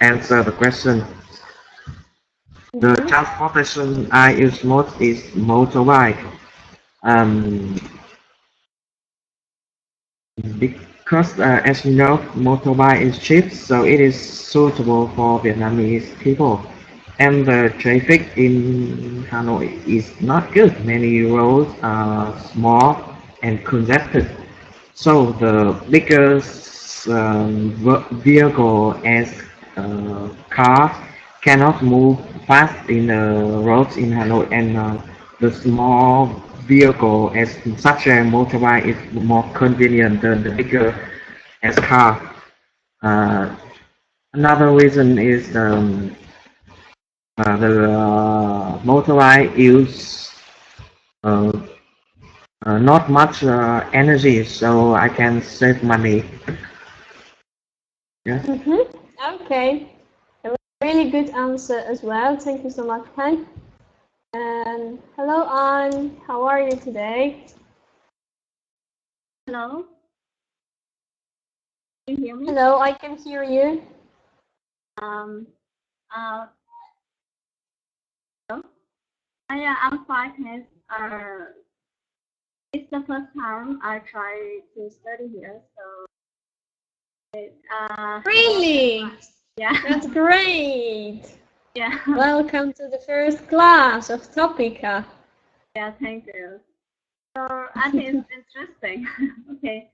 answer the question. The transportation I use most is motorbike. Um, because as you know, motorbike is cheap, so it is suitable for Vietnamese people. And the traffic in Hanoi is not good. Many roads are small and congested. So the biggest vehicle as cars cannot move fast in the roads in Hanoi, and the small vehicle as such a motorbike is more convenient than the bigger as car. Uh, Another reason is the motorbike use uh, not much energy, so I can save money. Yeah. Okay. A really good answer as well. Thank you so much, Ken. And hello, An. How are you today? Hello. Can you hear me? Hello, I can hear you. Um. Hello. I'm fine. Thanks. It's the first time I try to study here, so Really? yeah. That's great. Yeah. Welcome to the first class of Topica. Yeah. Thank you. So I think it's interesting. Okay.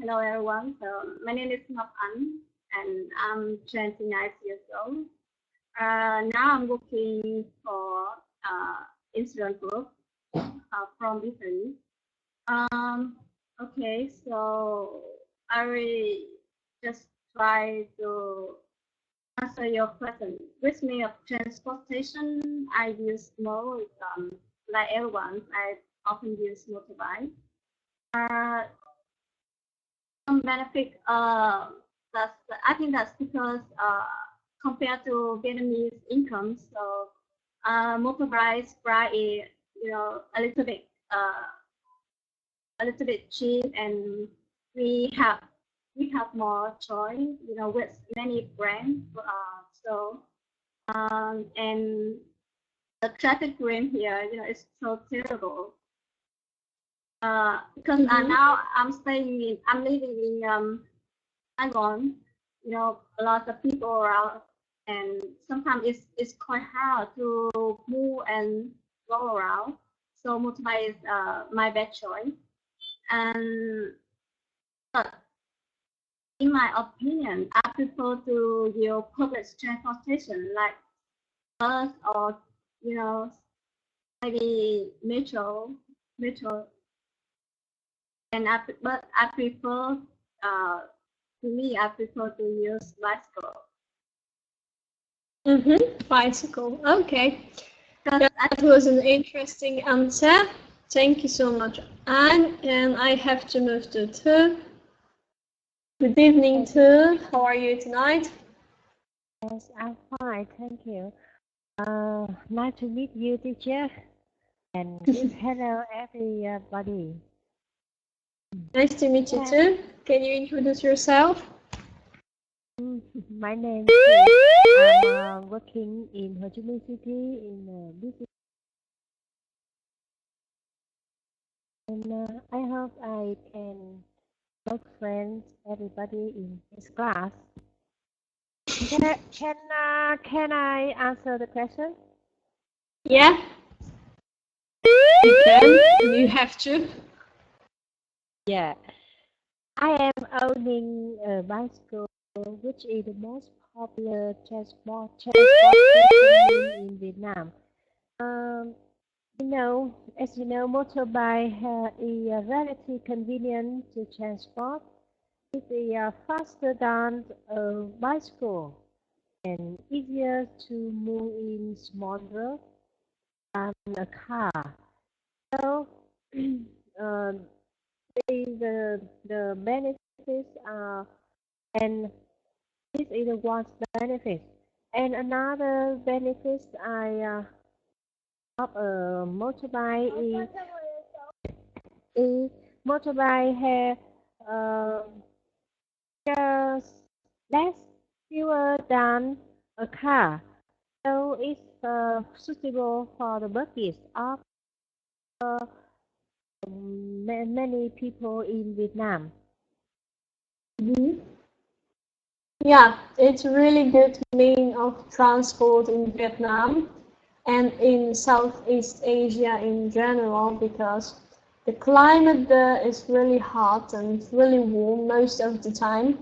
Hello everyone. So my name is Ngọc Anh, and I'm 29 years old. Now I'm working for insurance group from Italy. Okay, so I will just try to answer your question. Which means of transportation I use most, like everyone, I often use motorbike. Uh, some benefit, that's I think that's because compared to Vietnamese income, so motorbikes price is a little bit cheap, and we have we have more choice, with many brands. So and the traffic jam here, is so terrible. Because now I'm living in Saigon, a lot of people around, and sometimes it's quite hard to move and go around. So motorbike is my best choice. And but in my opinion, I prefer to use public transportation like bus or maybe metro. And but I prefer to me I prefer to use bicycle. Bicycle. Okay. Because That was an interesting answer. Thank you so much, Anne. And I have to move to Tu. Good evening, Tu. How are you tonight? Yes, I'm fine, thank you. Nice to meet you, teacher. And hello, everybody. Nice to meet you too. Can you introduce yourself? My name is I'm working in Ho Chi Minh City in business. And I hope I can make friends, everybody in this class. Can I answer the question? Yeah. You can. You have to. Yeah. I am owning a bicycle, which is the most popular transportation in Vietnam. As you know, motorbike is relatively convenient to transport. It is faster than a bicycle and easier to move in small roads than a car. So, uh, the benefits are, and this is the one benefit. And another benefit of a motorbike is motorbike have just less fewer than a car, so it's suitable for the buses of many people in Vietnam. Mhm. Yeah, it's really good mean of transport in Vietnam and in Southeast Asia in general, because the climate there is really hot and really warm most of the time.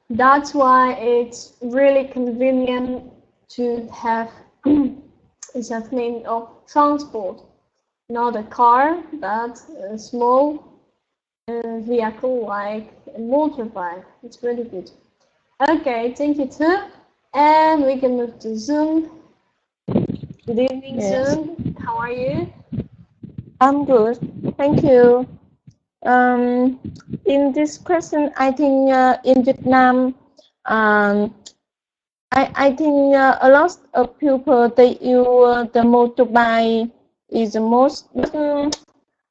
That's why it's really convenient to have that mean of transport, not a car, but a small vehicle like a motorbike. It's really good. Okay, thank you too. And we can move to Zoom. Good evening, Yes. Zoom. How are you? I'm good, thank you. In this question, I think in Vietnam, I think a lot of people they use the motorbike is the most. But,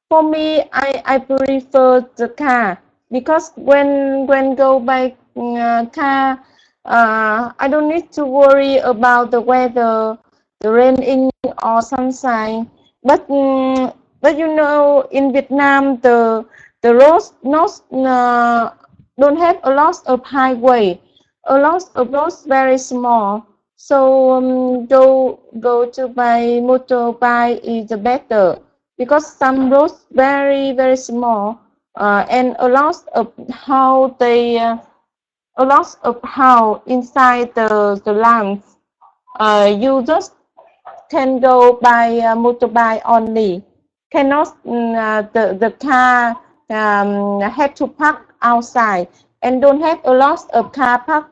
for me, I prefer the car because when go by car, I don't need to worry about the weather, the raining or sunshine. But you know, in Vietnam, the roads not don't have a lot of highway, a lot of roads very small. So go to by motorbike is better because some roads very small and a lot of how they a lot of how inside the lands you just can go by motorbike only, cannot the car have to park outside and don't have a lot of car park,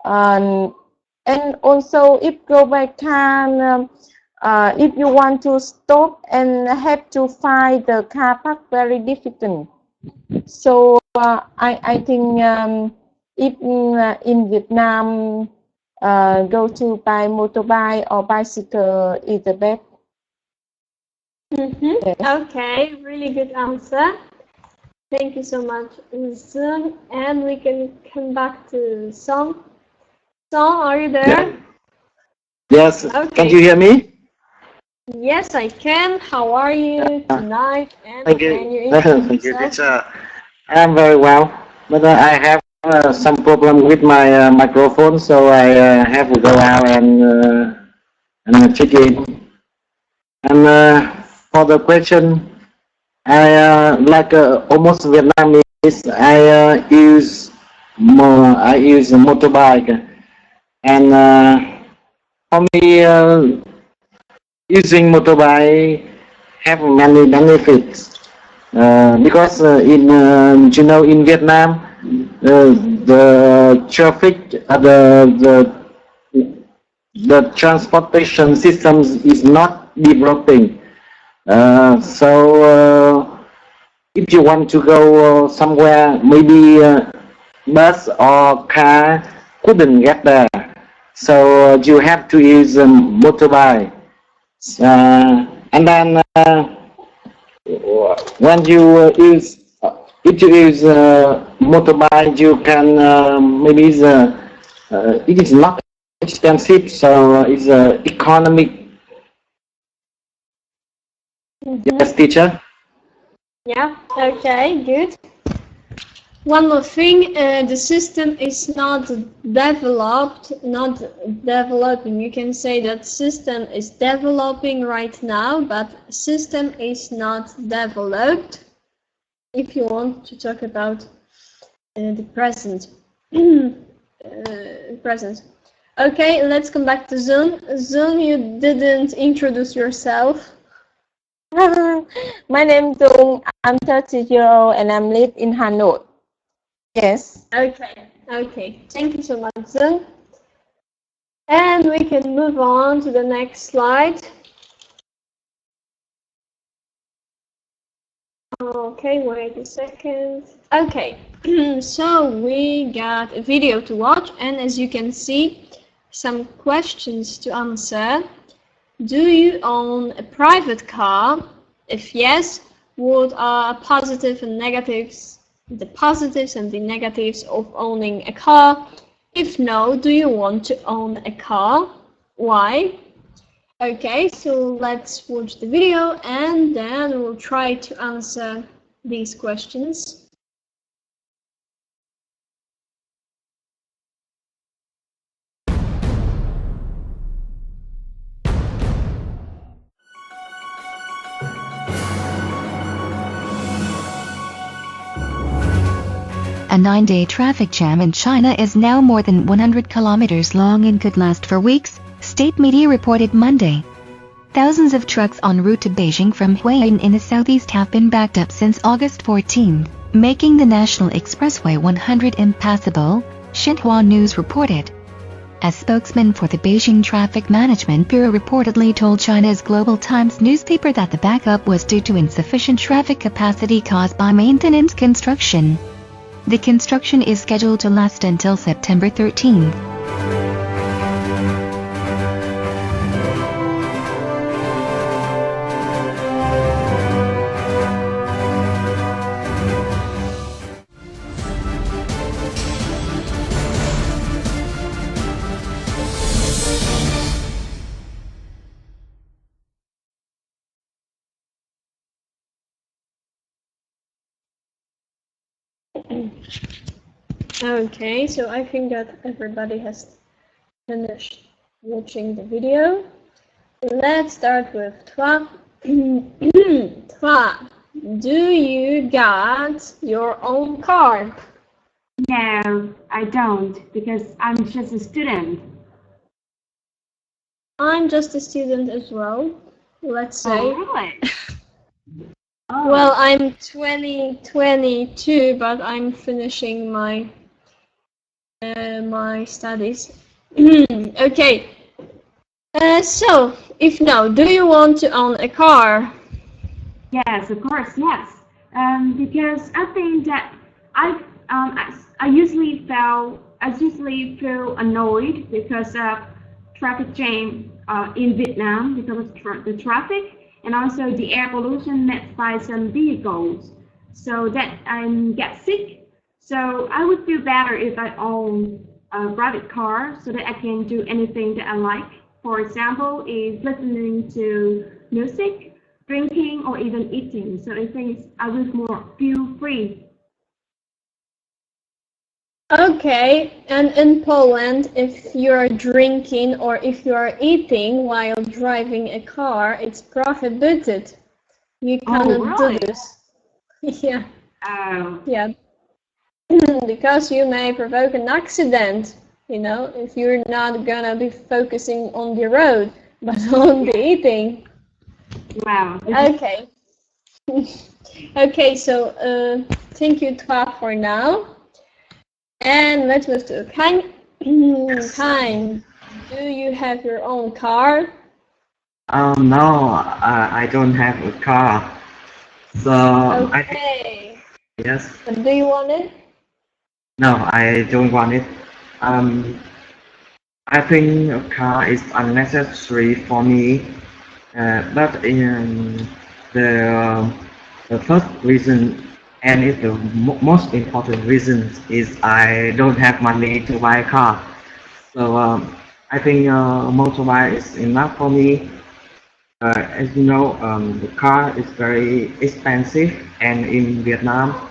and also if go by car, if you want to stop and have to find the car park very difficult. So I think if in Vietnam go to by motorbike or bicycle is the best. Yes. Okay, really good answer. Thank you so much, Zoom. And we can come back to Song. Song, are you there? Yes. Okay. Can you hear me? Yes, I can. How are you tonight? And Thank can you. you Thank introduce you, yourself? teacher. I'm very well, but I have some problem with my microphone, so I have to go out and check in. And for the question, I like almost Vietnamese. I use a motorbike, and for me, using motorbike have many benefits. Because in Vietnam, the traffic, the transportation systems is not developing. So if you want to go somewhere, maybe bus or car couldn't get there. So you have to use a motorbike. And then when you if you use motorbike, you can maybe it is not expensive, so it's economic. Yes, teacher. Yeah, okay, good. One more thing, the system is not developing. You can say that system is developing right now, but system is not developed. If you want to talk about the present. Present. Okay, let's come back to Zoom. Zoom, you didn't introduce yourself. My name is Dung. I'm 30 years old and I'm live in Hanoi. Yes. Okay. Thank you so much, Zoom. And we can move on to the next slide. Okay, wait a second. Okay, so we got a video to watch, and as you can see, some questions to answer. Do you own a private car? If yes, what are positive and negatives, the positives and the negatives of owning a car? If no, do you want to own a car? Why? Okay, so let's watch the video and then we'll try to answer these questions. A 9-day traffic jam in China is now more than 100 kilometers long and could last for weeks, state media reported Monday. Thousands of trucks en route to Beijing from Huaiyin in the southeast have been backed up since August 14, making the National Expressway 100 impassable, Xinhua News reported. A spokesman for the Beijing Traffic Management Bureau reportedly told China's Global Times newspaper that the backup was due to insufficient traffic capacity caused by maintenance construction. The construction is scheduled to last until September 13. Okay, so I think that everybody has finished watching the video. Let's start with Twa. Twa, do you got your own car? No, I don't, because I'm just a student. I'm just a student as well, let's say. Oh, really? Oh. Well, I'm 22, but I'm finishing my my studies. Okay. So, if no, do you want to own a car? Yes, of course, yes. Because I think that I usually feel annoyed because of traffic jam in Vietnam because of the traffic and also the air pollution made by some vehicles, so that I get sick. So I would feel better if I own a private car so that I can do anything that I like. For example, is listening to music, drinking, or even eating. So I think I would feel free. Okay, and in Poland, if you're drinking or if you're eating while driving a car, it's prohibited. You cannot do this. Yeah. Yeah. Because you may provoke an accident, you know, if you're not gonna be focusing on the road, but on the eating. Wow. Okay. Okay, so thank you, Twa, for now. And let's move to Kang. Kang, do you have your own car? No, I don't have a car. So Okay. Yes. But do you want it? No, I don't want it. I think a car is unnecessary for me. But the first reason, and it's the most important reason, is I don't have money to buy a car. So I think motorbike is enough for me. As you know, the car is very expensive, and in Vietnam,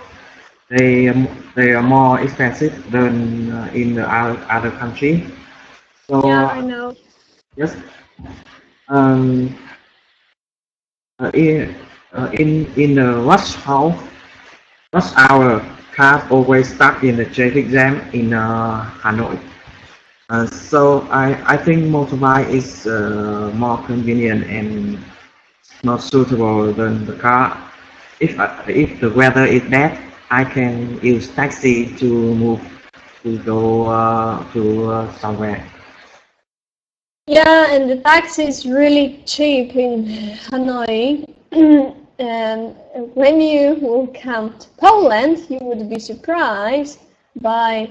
they are more expensive than in the other country. So Yeah, I know. yes. In the rush hour, cars always stuck in the traffic jam in Hanoi. So I think motorbike is more convenient and more suitable than the car. If the weather is bad, I can use taxi to move to go to somewhere. Yeah, and the taxi is really cheap in Hanoi. And when you will come to Poland, you would be surprised by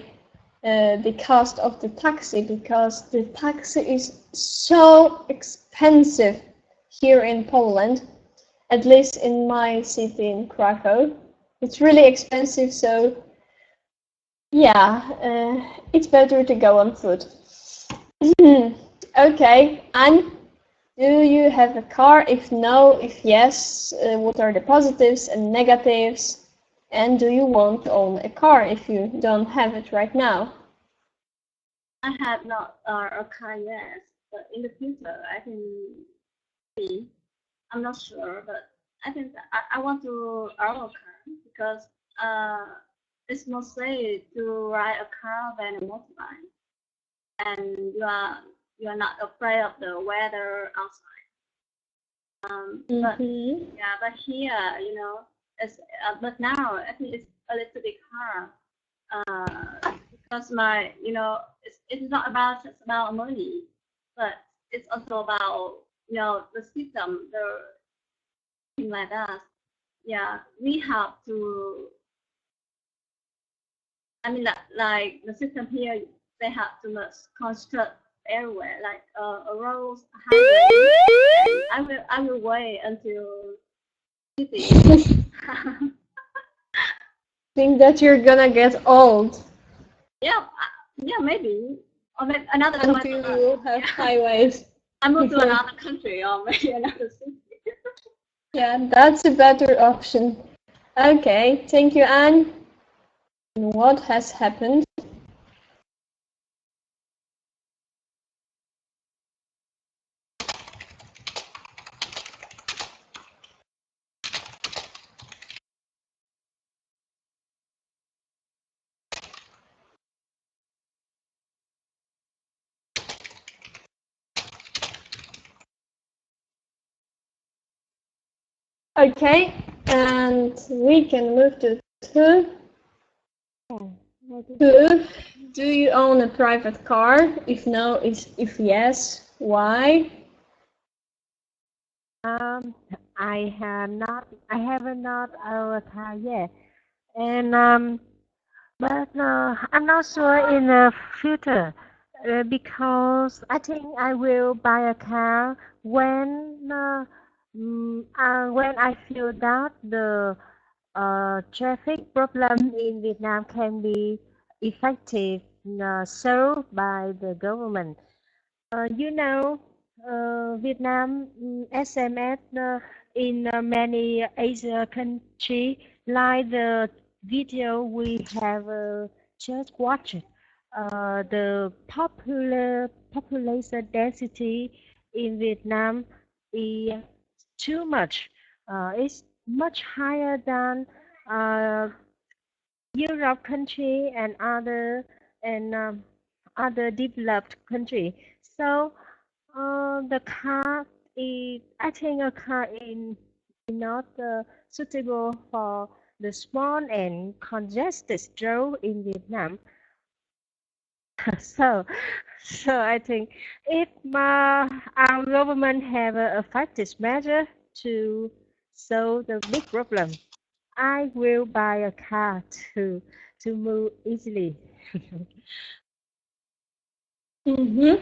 the cost of the taxi, because the taxi is so expensive here in Poland, at least in my city in Krakow. It's really expensive, so Yeah, it's better to go on foot. Okay, and do you have a car? If no, if yes, what are the positives and negatives? And do you want to own a car if you don't have it right now? I have not a car yet, but in the future I can see. I'm not sure, but I think that I want to own a car because it's more safe to ride a car than a motorbike, and you are not afraid of the weather outside. But yeah, but here, you know, it's but now I think it's a little bit hard because my, you know, it's not about just about money, but it's also about, you know, the system, the thing like that. Yeah, we have to. I mean, like the system here, they have to much construct everywhere, like a road, a highway, and I will wait until city. Think that you're gonna get old Yeah, yeah, maybe. Or maybe another until you have highways. I move to another country or maybe another city. Yeah, that's a better option. Okay, thank you, Anne. What has happened? Okay, and we can move to two. Two, do you own a private car? If no, if yes, why? I have not owned a car yet, and but I'm not sure in the future because I think I will buy a car when I feel that the traffic problem in Vietnam can be effective solved by the government. You know, Vietnam SMS in many Asia countries, like the video we have just watched. The population density in Vietnam is too much. It's much higher than uh, Europe country and other developed country. So the car is, I think a car is not suitable for the small and congested road in Vietnam. So, so I think if our government have a effective measure to solve the big problem, I will buy a car to move easily. Okay,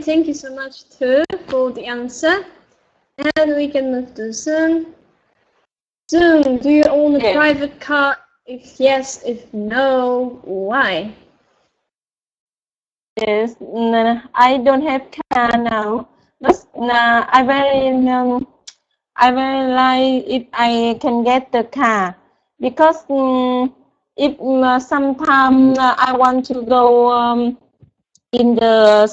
thank you so much too for the answer. And we can move to Zoom. Zoom, do you own a private car? If yes, if no, why? Yes, I don't have car now, but I very like if I can get the car because if sometime I want to go in the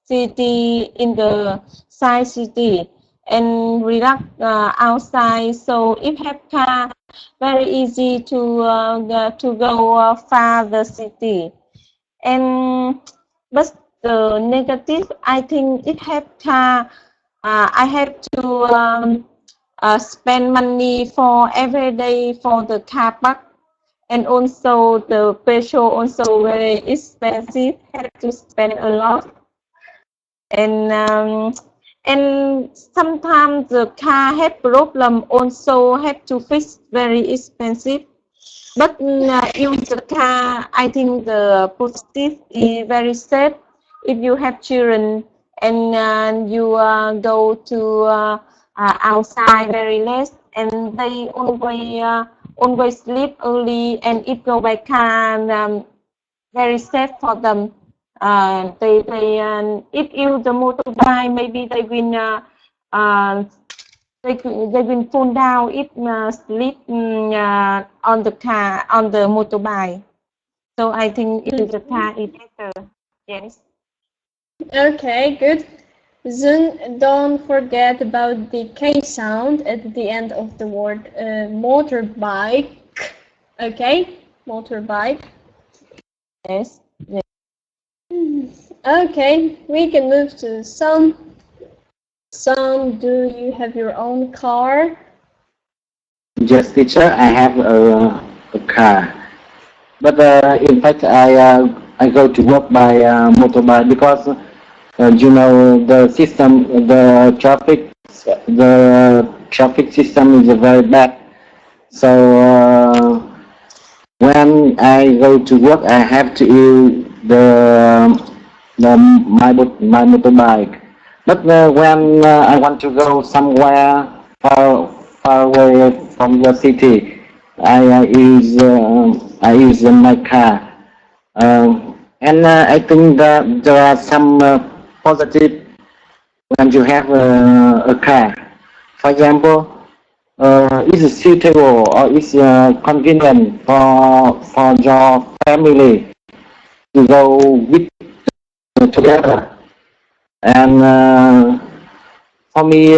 city, in the side city, and relax outside. So if have car, very easy to go far the city. And but the negative, I think it have car. I have to spend money for every day for the car park, and also the petrol also very expensive. Have to spend a lot, and sometimes the car have problem. Also have to fix, very expensive. But use the car, I think the positive is very safe. If you have children and you go to outside very less, and they always leave early, and if go by car, very safe for them. If you the motorbike, maybe they will fall down if sleep on the car, on the motorbike. So I think in the car is better. Yes. Okay, good. Then don't forget about the K sound at the end of the word motorbike. Okay, motorbike. Yes. Yes. Okay, we can move to some. Some, do you have your own car? Yes, teacher, I have a car. But in fact, I go to work by motorbike because you know the system, the traffic system is very bad. So when I go to work, I have to use my motorbike. But when I want to go somewhere far away from the city, I use my car. And I think that there are some positive when you have a car. For example, it's suitable or it's convenient for your family to go with together. And for me,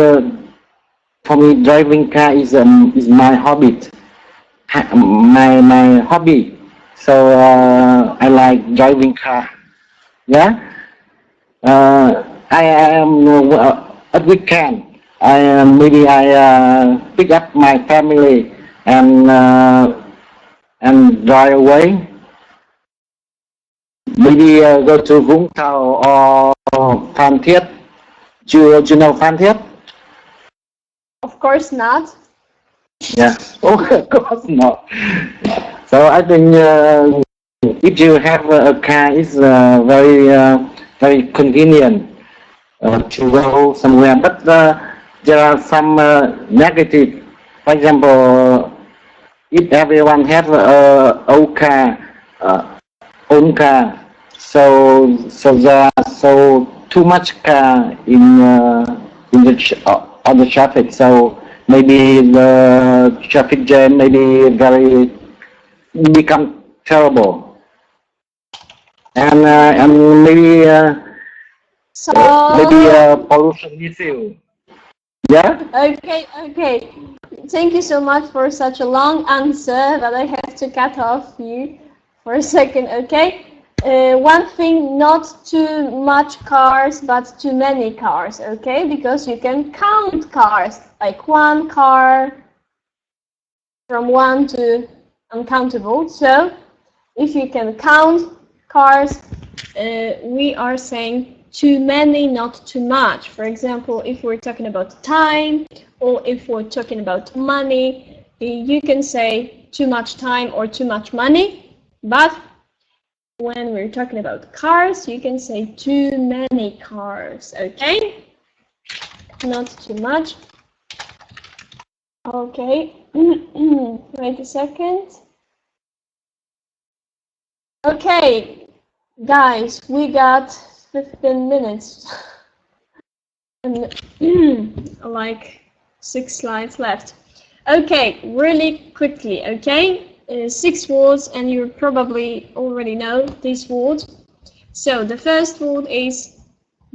driving car is my hobby. My hobby. So I like driving car. Yeah. I am at weekend. Maybe I pick up my family and drive away. Maybe go to Vũng Tàu or Phan Thiết. Do you know Phan Thiết? Of course not. Yeah. Oh, of course not. So I think if you have a car, it's very convenient to go somewhere. But there are some negative. For example, if everyone have a own car, so there are so too much car on the traffic. So maybe the traffic jam become terrible, and maybe pollution issue. Yeah. Okay. Thank you so much for such a long answer that I have to cut off you for a second. Okay. One thing, not too much cars, but too many cars. Okay, because you can count cars, like one car, from one to uncountable. So if you can count cars, we are saying too many, not too much. For example, if we're talking about time or if we're talking about money, you can say too much time or too much money. But when we're talking about cars, you can say too many cars. Okay? Not too much. Okay. Wait a second. Okay, guys, we got 15 minutes and like 6 slides left. Okay, really quickly, okay? 6 words, and you probably already know these words. So the first word is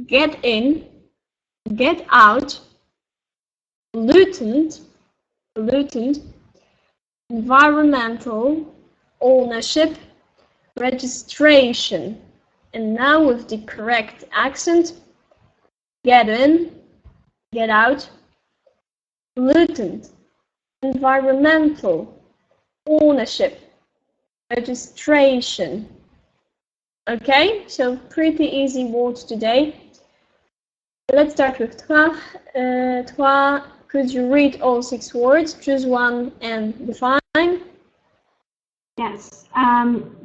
get in, get out, pollutant, environmental, ownership, registration. And now with the correct accent, get in, get out, pollutant, environmental, ownership, registration. Okay, so pretty easy words today. Let's start with Trois. Could you read all 6 words? Choose one and define. Yes.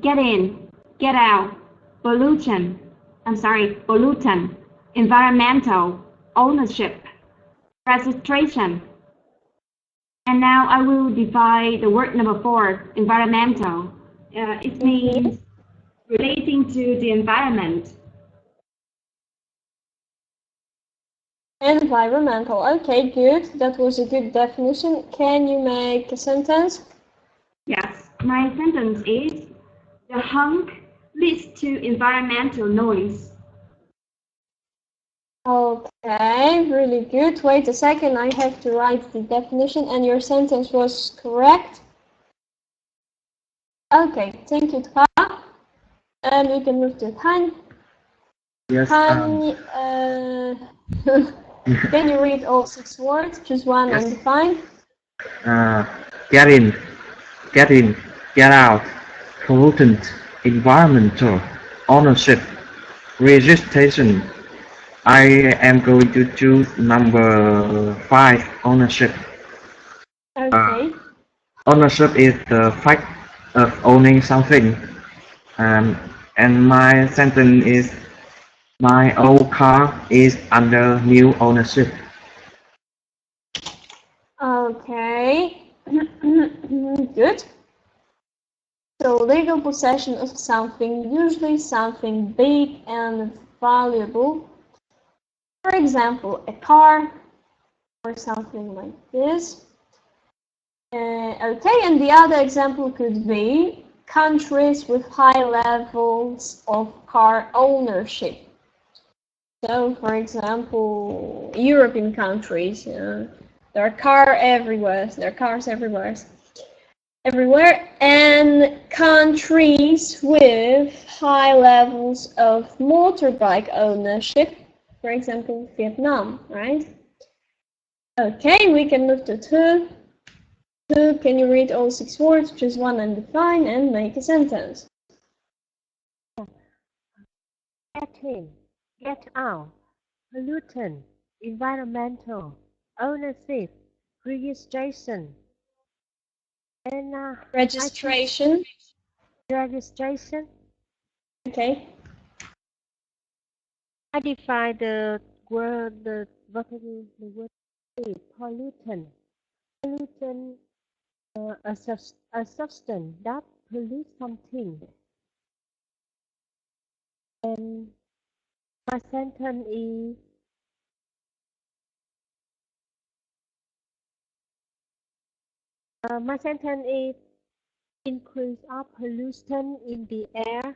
Get in, get out, pollutant, environmental, ownership, registration. And now I will divide the word number 4, environmental. It means relating to the environment. Environmental. Okay, good. That was a good definition. Can you make a sentence? Yes, my sentence is, the honk leads to environmental noise. Okay, really good. Wait a second, I have to write the definition, and your sentence was correct. Okay, thank you, Tra. And we can move to Han. Yes. Han, can you read all 6 words? Choose one Yes. and define. Get in, get out, pollutant, environmental, ownership, registration. I am going to choose number 5, ownership. Okay. Ownership is the fact of owning something. And my sentence is, my old car is under new ownership. Okay. Good. So legal possession of something, usually something big and valuable. For example, a car or something like this. Okay, and the other example could be countries with high levels of car ownership. So, for example, European countries, there are cars everywhere. And countries with high levels of motorbike ownership, for example, Vietnam, right? Okay, we can move to 2. 2, can you read all 6 words, choose one and define, and make a sentence? Get in, get out, pollutant, environmental, ownership, registration. And Registration. Registration. Okay. I define the word, the word pollutant. Pollutant, a substance that pollutes something. And my sentence is, increase of pollution in the air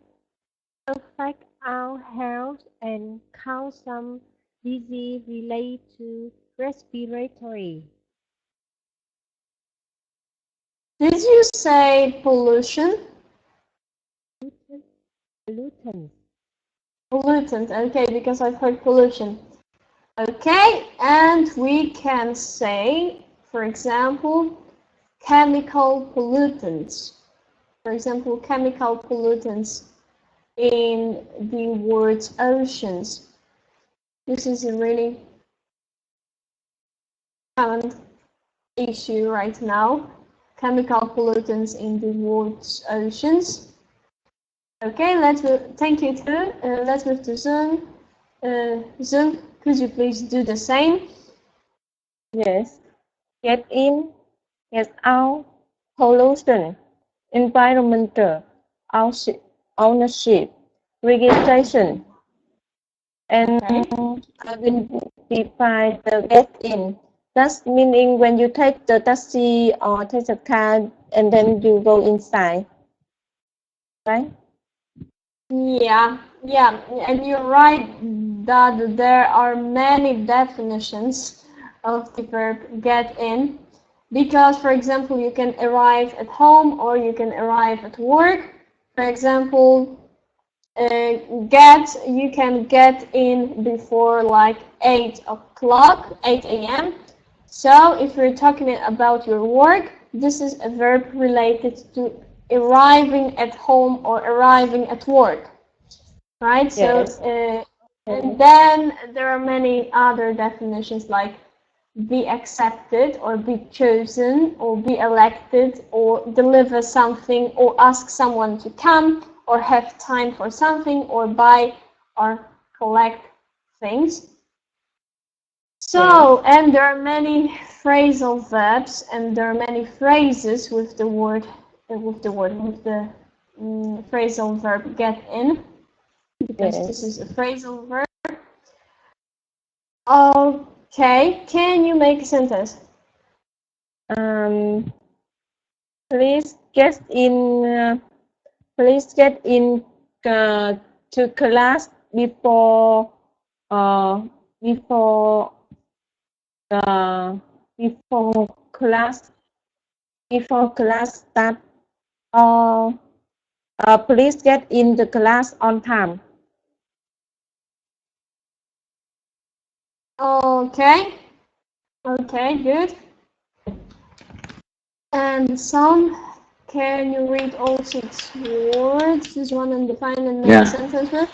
affect our health and cause some disease related to respiratory. Did you say pollution? Pollutant. Pollutant, okay, because I've heard pollution. Okay, and we can say, for example, chemical pollutants. For example, chemical pollutants in the word oceans. This is a really common issue right now. Chemical pollutants in the world's oceans. Okay, thank you too. Let's move to Zung. Zung, could you please do the same? Yes. Get in, get out, pollution, environmental, ownership, registration. And I will define the get in. That's meaning when you take the taxi or take the car and then you go inside, right? Yeah, and you're right that there are many definitions of the verb get in, because, for example, you can arrive at home or you can arrive at work. For example, you can get in before like 8 a.m. So if you're talking about your work, this is a verb related to arriving at home or arriving at work, right? Yes. So, and then there are many other definitions like be accepted or be chosen or be elected or deliver something or ask someone to come or have time for something or buy or collect things. So, and there are many phrasal verbs, and there are many phrases with the phrasal verb get in, because Yes. this is a phrasal verb. Okay, can you make a sentence? Please get in. Please get in to class before before class start. Please get in the class on time. Okay. Okay, good. And some, can you read all 6 words? This one and define and make a sentence with?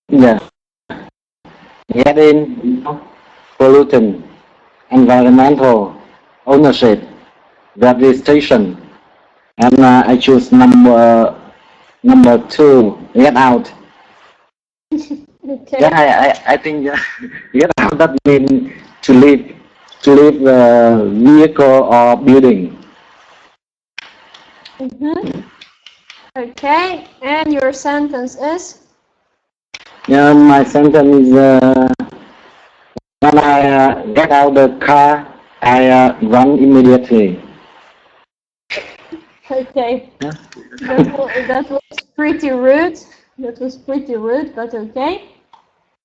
Yeah. Get in, pollutant, environmental, ownership, registration, and I choose number 2. Get out. Okay. Yeah, I think get out that means to leave the vehicle or building. Okay, and your sentence is? Yeah, my sentence is when I get out the car, I run immediately. Okay. Yeah. That was pretty rude. That was pretty rude, but okay.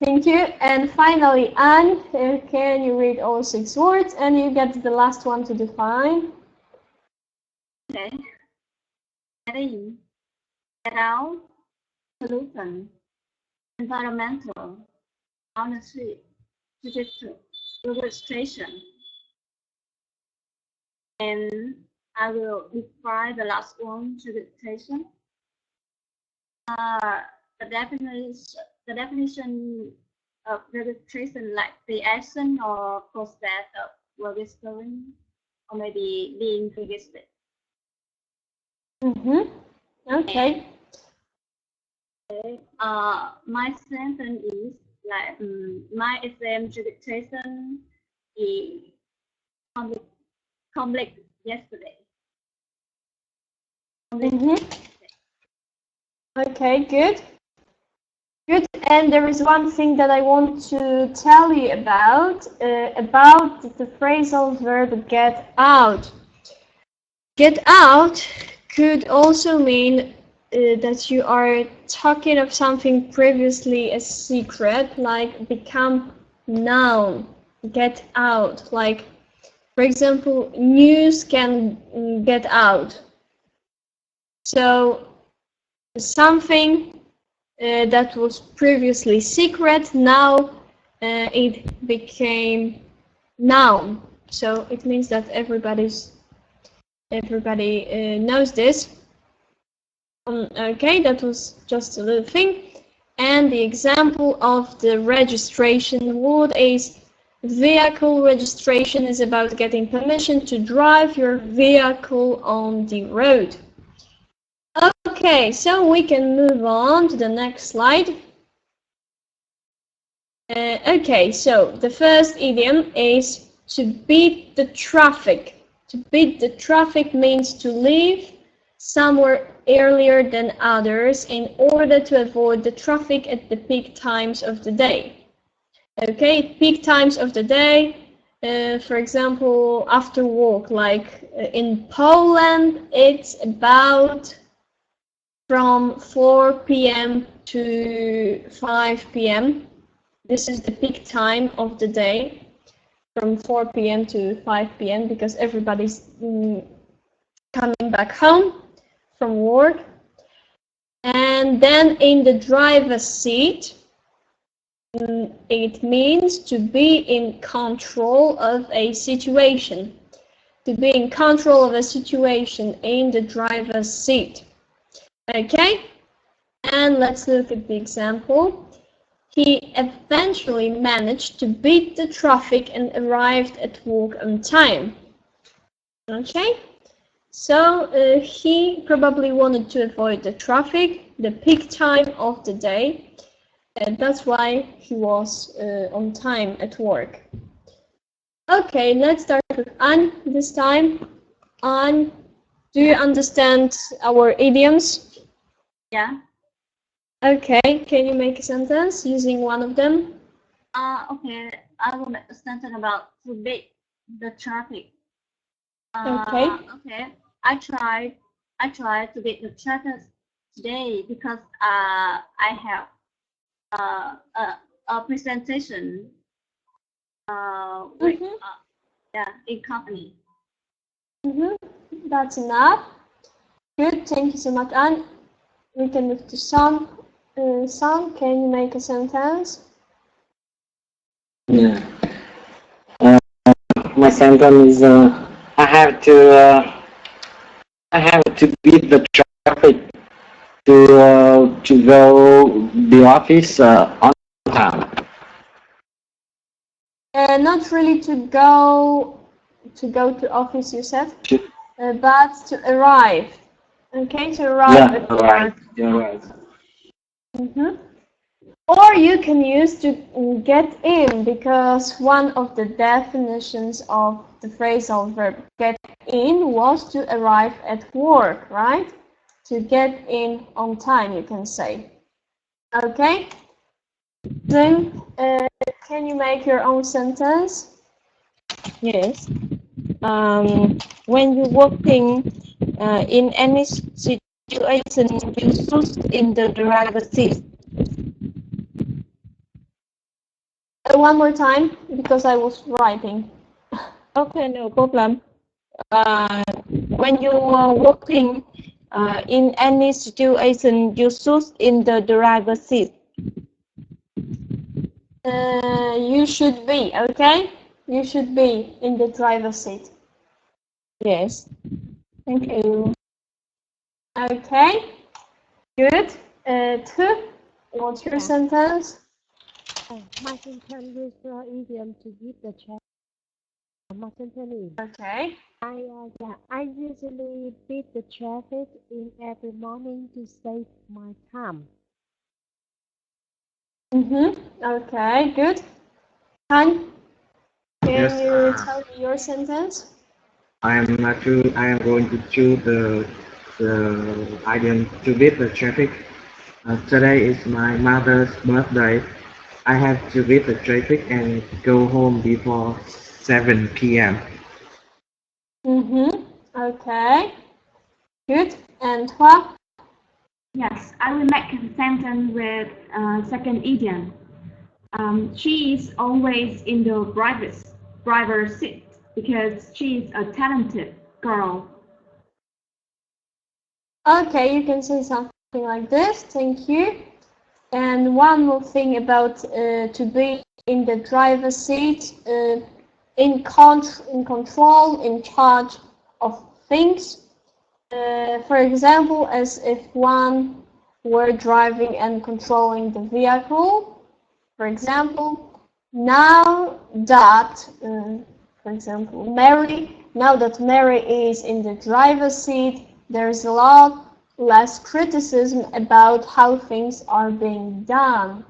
Thank you. And finally, Anne, can you read all 6 words? And you get the last one to define. Okay. Get in, get out, pollutant, environmental, ownership, registration. And I will define the last one, registration. The definition of registration, like the action or process of registering, or maybe being registered. Okay. My sentence is like my exam registration is complete yesterday. Okay, good. Good, and there is one thing that I want to tell you about the phrasal verb get out. Get out could also mean that you are talking of something previously a secret, like become known. Get out, like, for example, news can get out. So something that was previously secret, now it became known. So it means that everybody knows this. Okay, that was just a little thing. And the example of the registration word is vehicle registration is about getting permission to drive your vehicle on the road. Okay, so we can move on to the next slide. Okay, so the first idiom is to beat the traffic. To beat the traffic means to leave somewhere earlier than others in order to avoid the traffic at the peak times of the day. Okay, peak times of the day, for example, after work, like in Poland, it's about from 4 p.m. to 5 p.m. This is the peak time of the day, from 4 p.m. to 5 p.m. because everybody's coming back home from work. And then in the driver's seat, it means to be in control of a situation. To be in control of a situation in the driver's seat. Okay, and let's look at the example. He eventually managed to beat the traffic and arrived at work on time. Okay, so he probably wanted to avoid the traffic, the peak time of the day. And that's why he was on time at work. Okay, let's start with An this time. An, do you understand our idioms? Yeah. Okay, can you make a sentence using one of them? Okay, I will make a sentence about to beat the traffic. Okay. Okay, I tried to beat the traffic today because I have a presentation with in company. That's enough. Good, thank you so much, Anne. We can move to Sam. Sam, can you make a sentence? Yeah. My sentence is I have to beat the traffic to go the office on time. Not really to go to office, you said, but to arrive. Okay, to arrive at work. Right. Yeah, right. Or you can use to get in, because one of the definitions of the phrasal verb get in was to arrive at work, right? To get in on time, you can say. Okay? Then, can you make your own sentence? Yes. When you're working in any situation, you sit in the driver's seat. One more time, because I was writing. Okay, no problem. When you are working in any situation, you sit in the driver's seat. You should be, okay? You should be in the driver's seat. Yes. Thank you. Okay. Good. Two. What's your sentence? My sentence is idiom to beat the traffic. My sentence is Okay. I usually beat the traffic in every morning to save my time. Okay, good. Han, can Yes, you tell me your sentence? I am going to choose the idiom to beat the traffic. Today is my mother's birthday. I have to beat the traffic and go home before 7 p.m. Okay. Good. And Hua? Yes, I will make a sentence with second idiom. She is always in the driver's seat because she is a talented girl. Okay, you can say something like this. Thank you. And one more thing about to be in the driver's seat, in control, in charge of things. For example, as if one were driving and controlling the vehicle. For example, now that, for example, now that Mary is in the driver's seat, there's a lot less criticism about how things are being done.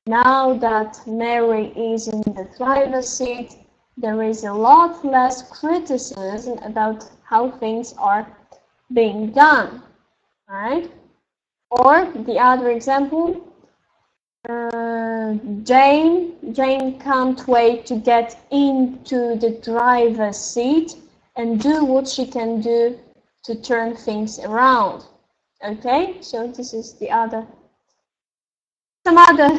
Now that Mary is in the driver's seat, there is a lot less criticism about how things are being done, right? Or the other example, Jane can't wait to get into the driver's seat and do what she can do to turn things around. Okay, so this is some other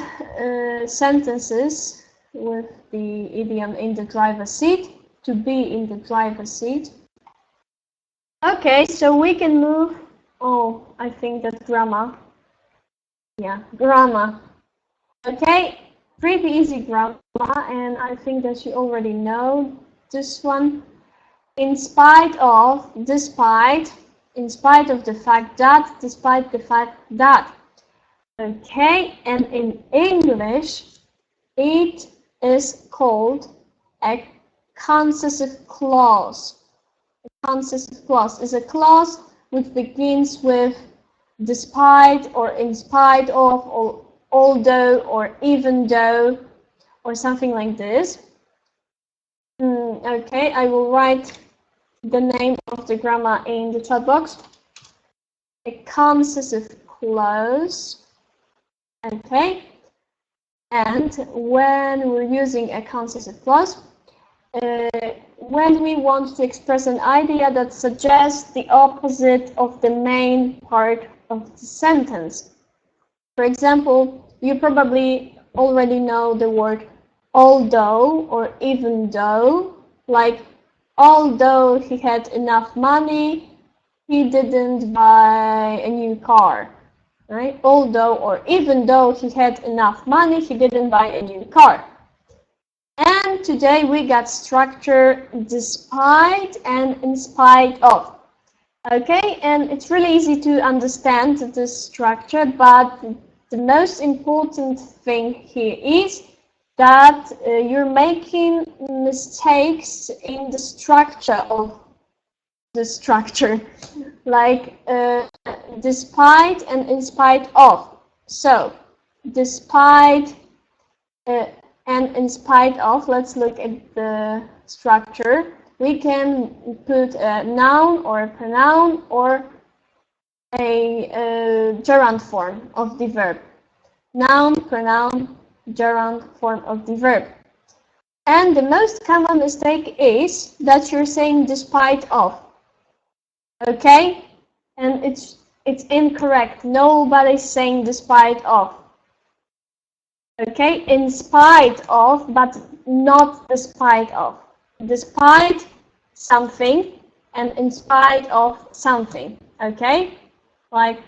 sentences with the idiom in the driver's seat, to be in the driver's seat. Okay, so we can move. Oh, I think that's grammar. Yeah, grammar. Okay, pretty easy grammar, and I think that you already know this one. In spite of, despite, in spite of the fact that, despite the fact that. Okay, and in English, it is called a concessive clause. A concessive clause is a clause which begins with despite or in spite of, or although or even though or something like this. Okay, I will write the name of the grammar in the chat box. A concessive clause. Okay, and when we're using a concessive clause, when we want to express an idea that suggests the opposite of the main part of the sentence. For example, you probably already know the word although or even though, like although he had enough money, he didn't buy a new car, right? Although or even though he had enough money, he didn't buy a new car. And today we got structure despite and in spite of. Okay, and it's really easy to understand this structure, but the most important thing here is that you're making mistakes in the structure of the structure, like despite and in spite of. So, despite and in spite of, let's look at the structure. We can put a noun or a pronoun or a gerund form of the verb. Noun, pronoun, gerund form of the verb. And the most common mistake is that you're saying despite of. Okay? And it's incorrect. Nobody's saying despite of. Okay? In spite of, but not despite of. Despite something and in spite of something. Okay? Like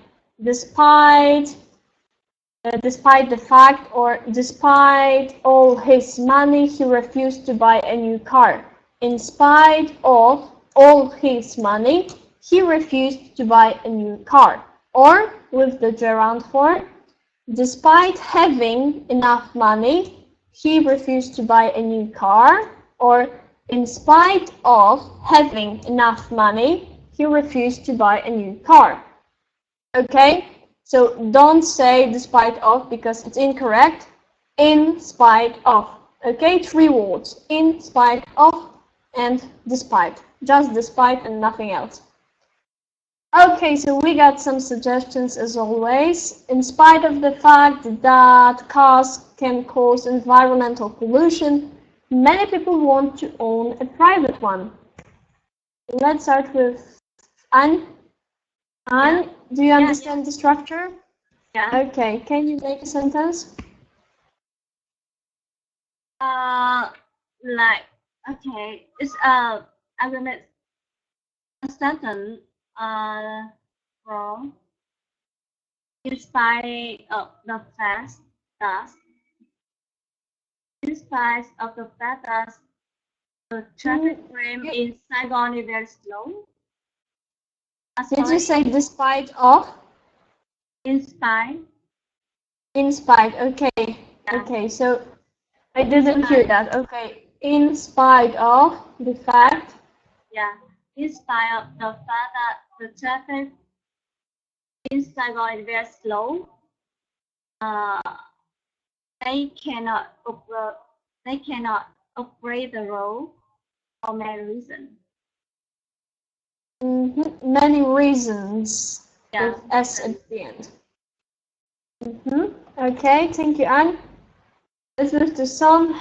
despite the fact, or despite all his money, he refused to buy a new car. In spite of all his money, he refused to buy a new car. Or with the gerund form, despite having enough money, he refused to buy a new car. Or in spite of having enough money, he refused to buy a new car. Okay? So don't say despite of because it's incorrect. In spite of. Okay, 3 words. In spite of and despite. Just despite and nothing else. Okay, so we got some suggestions as always. In spite of the fact that cars can cause environmental pollution, many people want to own a private one. Let's start with Anne. Anne, do you understand the structure? Yeah. Okay, can you make a sentence? Like, okay, it's I will make a sentence from in spite of the fact that the traffic frame in Saigon is very slow. Did you say despite of? In spite. In spite, okay. Yeah. Okay, so I didn't hear that. Okay, in spite of the fact. Yeah, in spite of the fact that the traffic in Saigon is very slow, they cannot operate the road for many reasons. Many reasons. Yeah. With S at the end. Okay, thank you, Anne. Let's move to Son.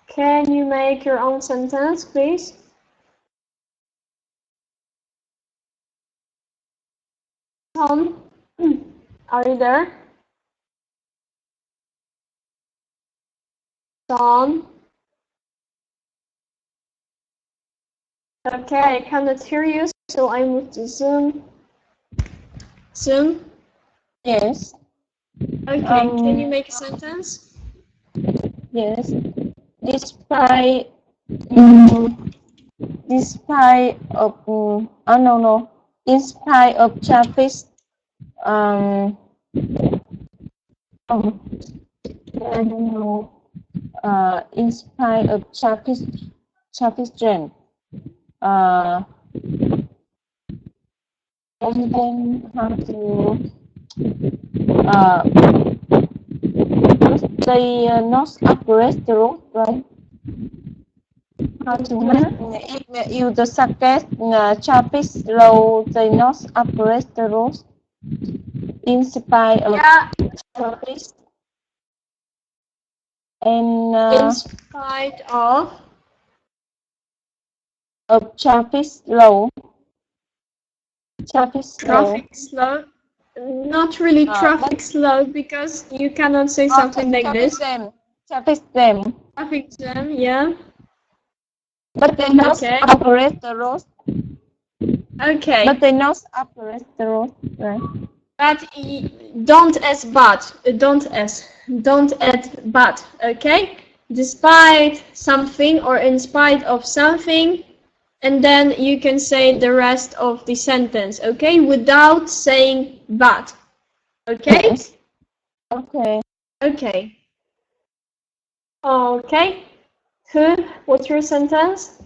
Can you make your own sentence, please? Son, are you there? Son? Okay, I cannot hear you, so I move to Zoom. Zoom? Yes. Okay, can you make a sentence? Yes. Despite of in spite of traffic, I don't know. In spite of traffic jam, president have to they not operate the road, right? How to if you the suggest traffic law, they not operate the road in spite of traffic and In spite of traffic law. Traffic slow. Not really traffic slow, because you cannot say something like this. Traffic jam. Traffic jam, yeah. But they not operate the road. Okay. But they not operate the road, right? But don't add but, okay? Despite something or in spite of something, and then you can say the rest of the sentence, okay? Without saying but, okay? Okay. Okay. Okay. Good. What's your sentence?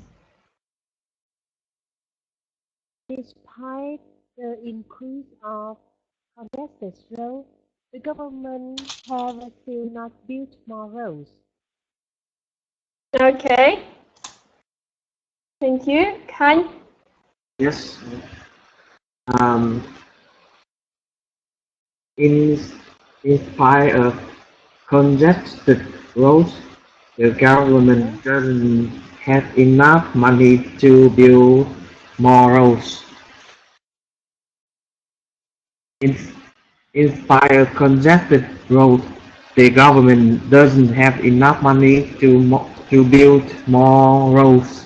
Despite the increase of congested roads, the government have still not built more roads. Okay. Thank you. Kan? Yes. In spite of congested roads, the government doesn't have enough money to build more roads. In spite of congested roads, the government doesn't have enough money to build more roads.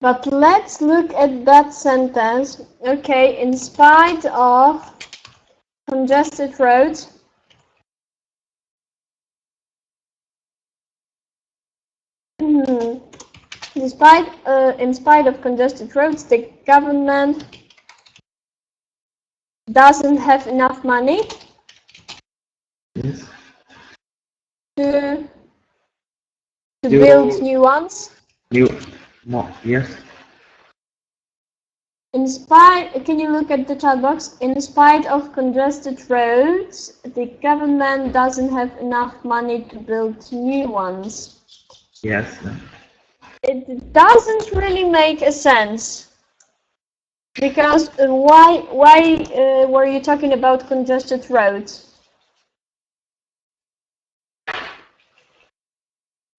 But let's look at that sentence. Okay, in spite of congested roads, in spite of congested roads, the government doesn't have enough money to build new ones. Yes. Can you look at the chat box? In spite of congested roads, the government doesn't have enough money to build new ones. Yes. It doesn't really make a sense. Because why were you talking about congested roads?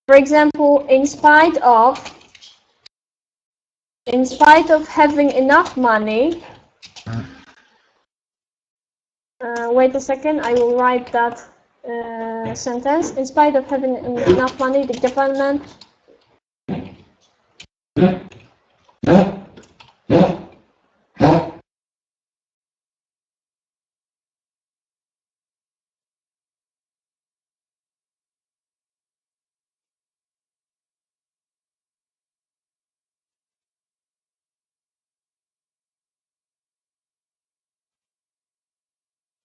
For example, in spite of having enough money, wait a second, I will write that sentence. In spite of having enough money, the government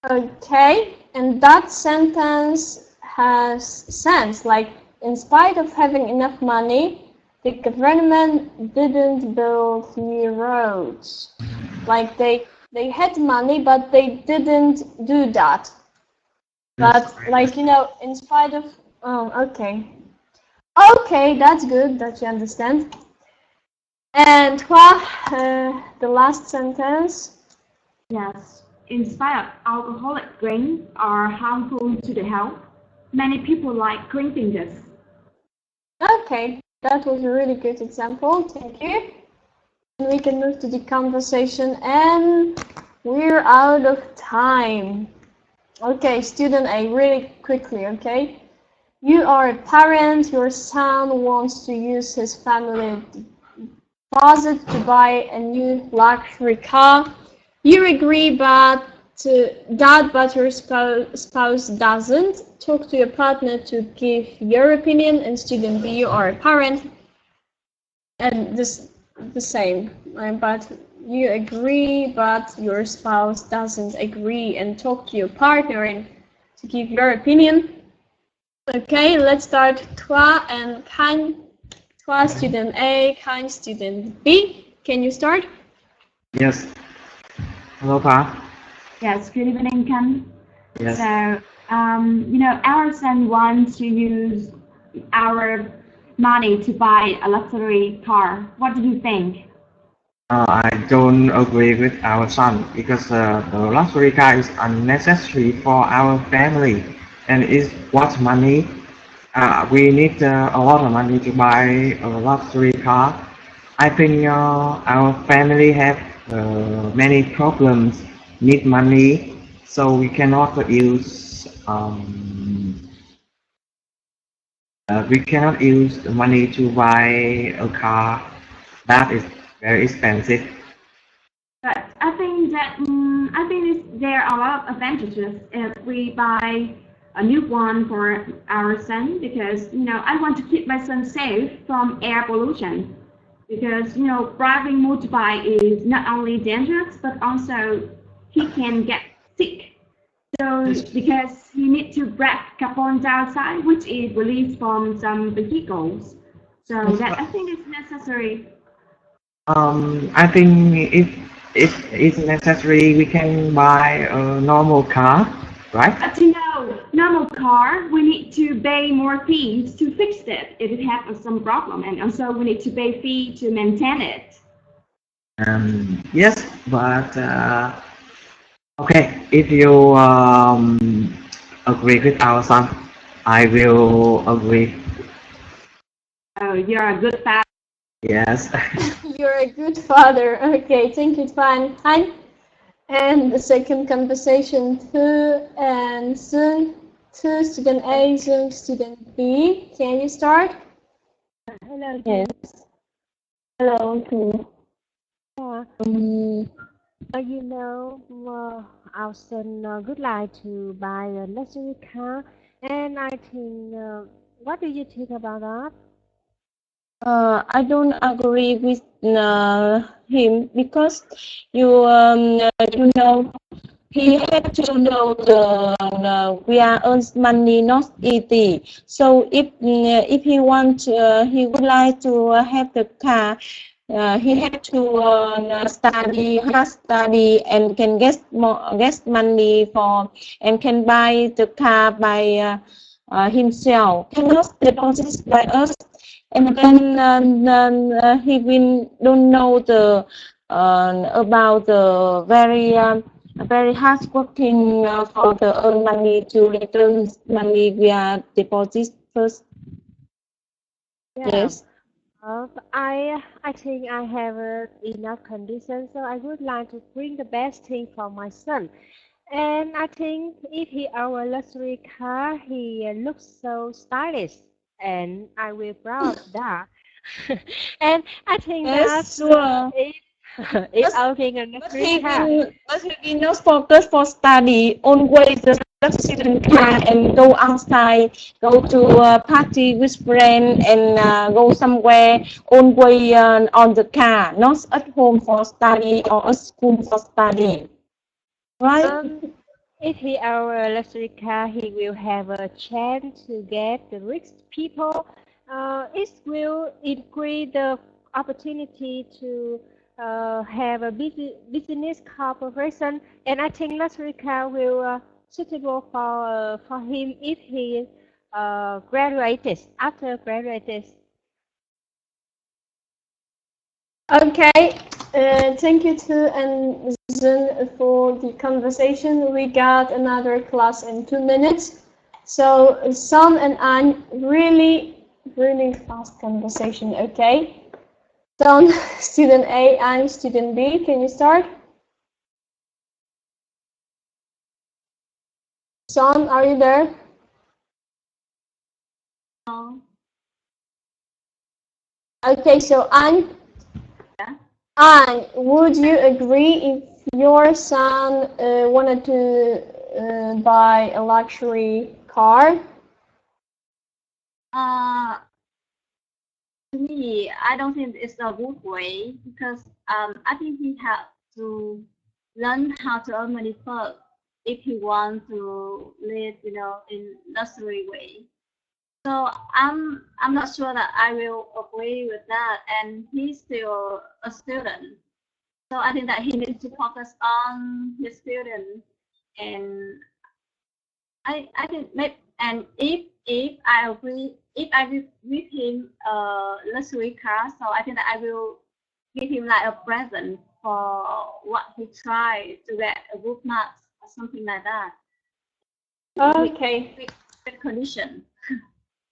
okay, and that sentence has sense. Like, in spite of having enough money, the government didn't build new roads. Like, they had money, but they didn't do that. But, like, you know, in spite of... Oh, okay. Okay, that's good that you understand. And the last sentence. Yes. In spite of alcoholic drinks are harmful to the health, many people like drinking this. Okay, that was a really good example. Thank you. And we can move to the conversation, and we're out of time. Okay, student A, really quickly, okay? You are a parent, your son wants to use his family deposit to buy a new luxury car. You agree, but your spouse doesn't. Talk to your partner to give your opinion. And student B, you are a parent, and the same. But you agree, but your spouse doesn't agree. And talk to your partner and to give your opinion. Okay, let's start. Toi and Kan. Toi, student A. Kan, student B. Can you start? Yes. Hello, Pa. Yes, good evening, Kan. Yes. So our son wants to use our money to buy a luxury car. What do you think? I don't agree with our son because the luxury car is unnecessary for our family and is what money. We need a lot of money to buy a luxury car. I think our family have many problems, need money, so we cannot use the money to buy a car that is very expensive. But I think there are a lot of advantages if we buy a new one for our son, because I want to keep my son safe from air pollution, because driving motorbike is not only dangerous but also he can get sick. So because he needs to breathe carbon dioxide, which is released from some vehicles. So that I think is necessary. I think if it's necessary, we can buy a normal car, right? But normal car, we need to pay more fees to fix it if it has some problem, and also we need to pay fee to maintain it. Yes, but okay, if you agree with our son, I will agree. Oh, you're a good father. Yes. You're a good father. Okay, thank you, Fan. And the second conversation and soon to student A, Zoom student B. Can you start? Hello. Yes. Hello. Our son would like to buy a luxury car, and I think, what do you think about that? I don't agree with him because you he had to know the where earns money not easy. So if he he would like to have the car. He had to study, hard study, and can get money for, and can buy the car by himself. Cannot deposit by us, and then he will don't know the about the very hard working for the earn money to return money via deposit first. Yeah. Yes. I think I have enough conditions, so I would like to bring the best thing for my son. And I think if he our luxury car, he looks so stylish, and I will proud of that. And I think Yes, that sure. if I think a luxury car. But he will not focus for study, always the student car and go outside, go to a party with friends and go somewhere, always on the car, not at home for study or at school for study. Right? If he our luxury car, he will have a chance to get the rich people. It will increase the opportunity to have a business corporation, and I think luxury car will suitable for him if he graduated after graduated. Okay, thank you to and Zun for the conversation. We got another class in 2 minutes. So Son and An, really fast conversation, okay? Son, student A, An, student B, can you start? Son, are you there? No. Okay, so An. Yeah. An, would you agree if your son wanted to buy a luxury car? To me, I don't think it's a good way because I think he has to learn how to earn money first if he wants to live, in luxury way. So I'm not sure that I will agree with that, and he's still a student. So I think that he needs to focus on his student, and I think maybe, and if I agree, if I will with him luxury car, so I think that I will give him like a present for what he tried to get a good marks or something like that. Okay. With condition.